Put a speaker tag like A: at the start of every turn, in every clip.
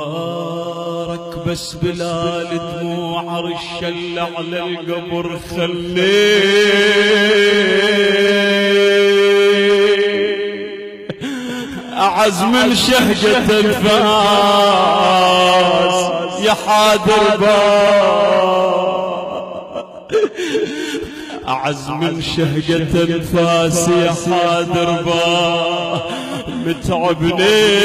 A: مبارك بس بلال دموع رشل على القبر خليه أعز من شهجة الفاس يا حادر باب، أعز من شهجة الفاس يا حادر باب متعبني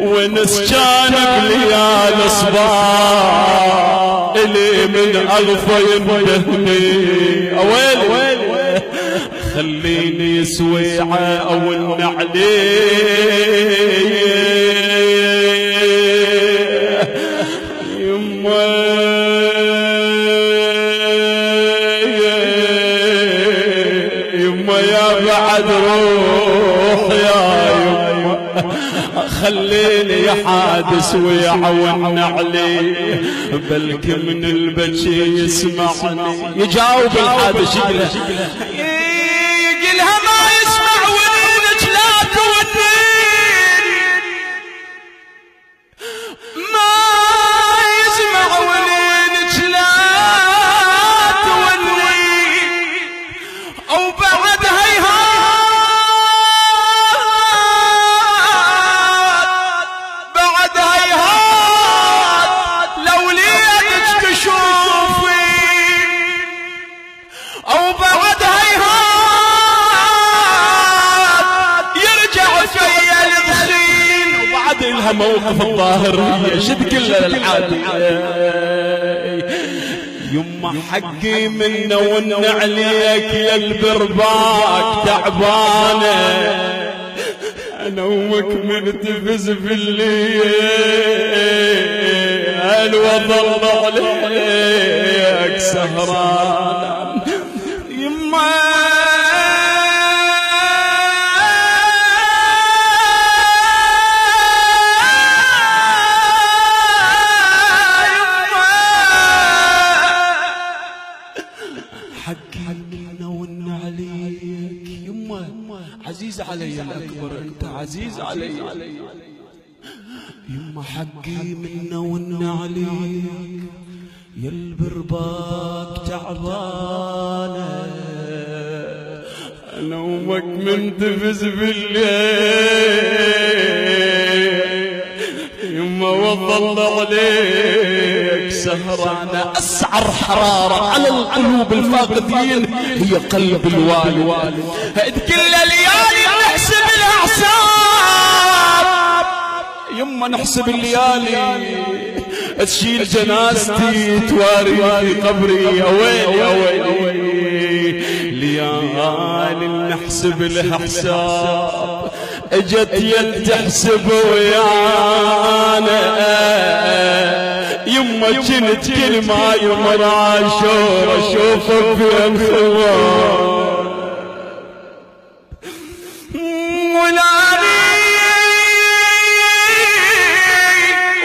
A: ونس جانب ليال صباح إلي من أغفى ينبهني أويل خليني سويعة أو النعلي يما يا بعد روح يا يما خليني يا حادث ويعون علي بلك من البكي يسمعني يجاوب الحادث يقلها ما يسمع ولينك لا تودين ما يسمع ولينك لا تودين او بعد هيهات بعد هيهات لو ليتك تشوفي او بعد هيهات يرجع فيا الدخين وبعد لها موقف الظاهرية شد كلها للعادي يما حقي منه ون عليك يا البرباك تعبانه انا وك منتفز في الليل وظل عليك سهران يما حقي منه ون عليك يما عزيز علي الأكبر أنت عزيز علي يما حقي منه ون عليك يا البرباك تعبانة أنا ومك منتفز بالليل يما وظل عليك سهرانة أسعر حرارة على القلوب الفاقدين هي قلب الوالد كل ليالي نحسب الأعصاب يما نحسب الليالي تشيل جنازتي تواري في قبري أويل ليالي نحسب لها حساب اجت يد تحسب ويانا يما جنت كل ما يمر عاشور اشوفك في الخوان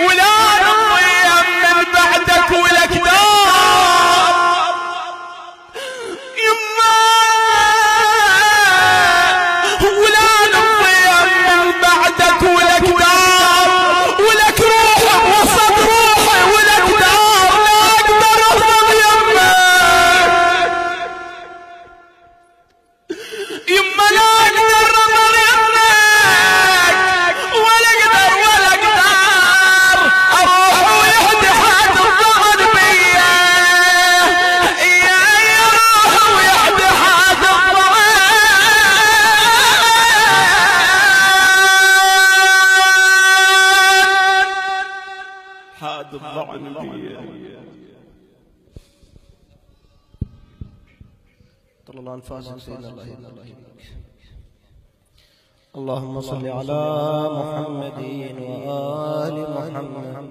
A: ولا نضيع من بعدك ولك دار يما ولا نضيع من بعدك ولك دار ولك روحي وسط روحي ولك دار لا اقدر اهرب يما لا اقدر اهرب ولا اقدر اروح ويحدي حد الظهر بيا يروح ويحدي حد الظهر حاد الظعن بيا طلع الله انفاسك سيدنا الله
B: اللهم صل على محمد وآل محمد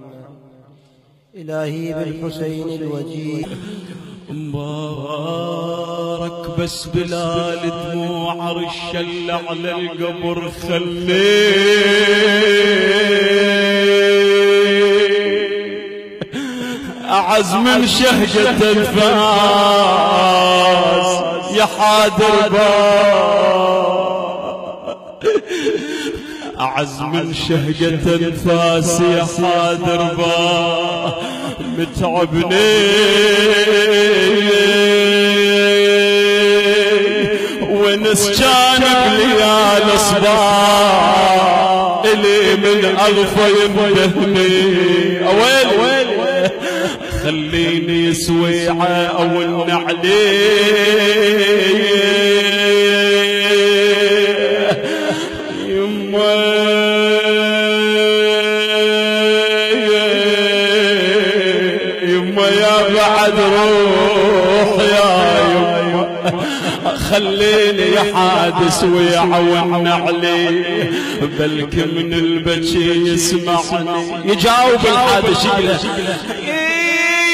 B: إلهي بالحسين الوجيه
A: مبارك بس بلال دموع رشل على القبر خليه أعز من شهجة الفاس يا حادر باب أعز من شهقة أنفاسي يا حاضر با متعبني ونس جانب ليال صباح إلي من أغفى ينبهني أويلي خليني سويعة أو النعلي يما يا بعد روح يا يما خليني يا حادث ويعون علي بلك من البكي يسمعني يجاوب الحادث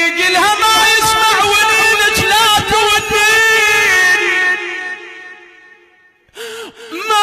B: يقلها ما يسمع وليلك لا تودين ما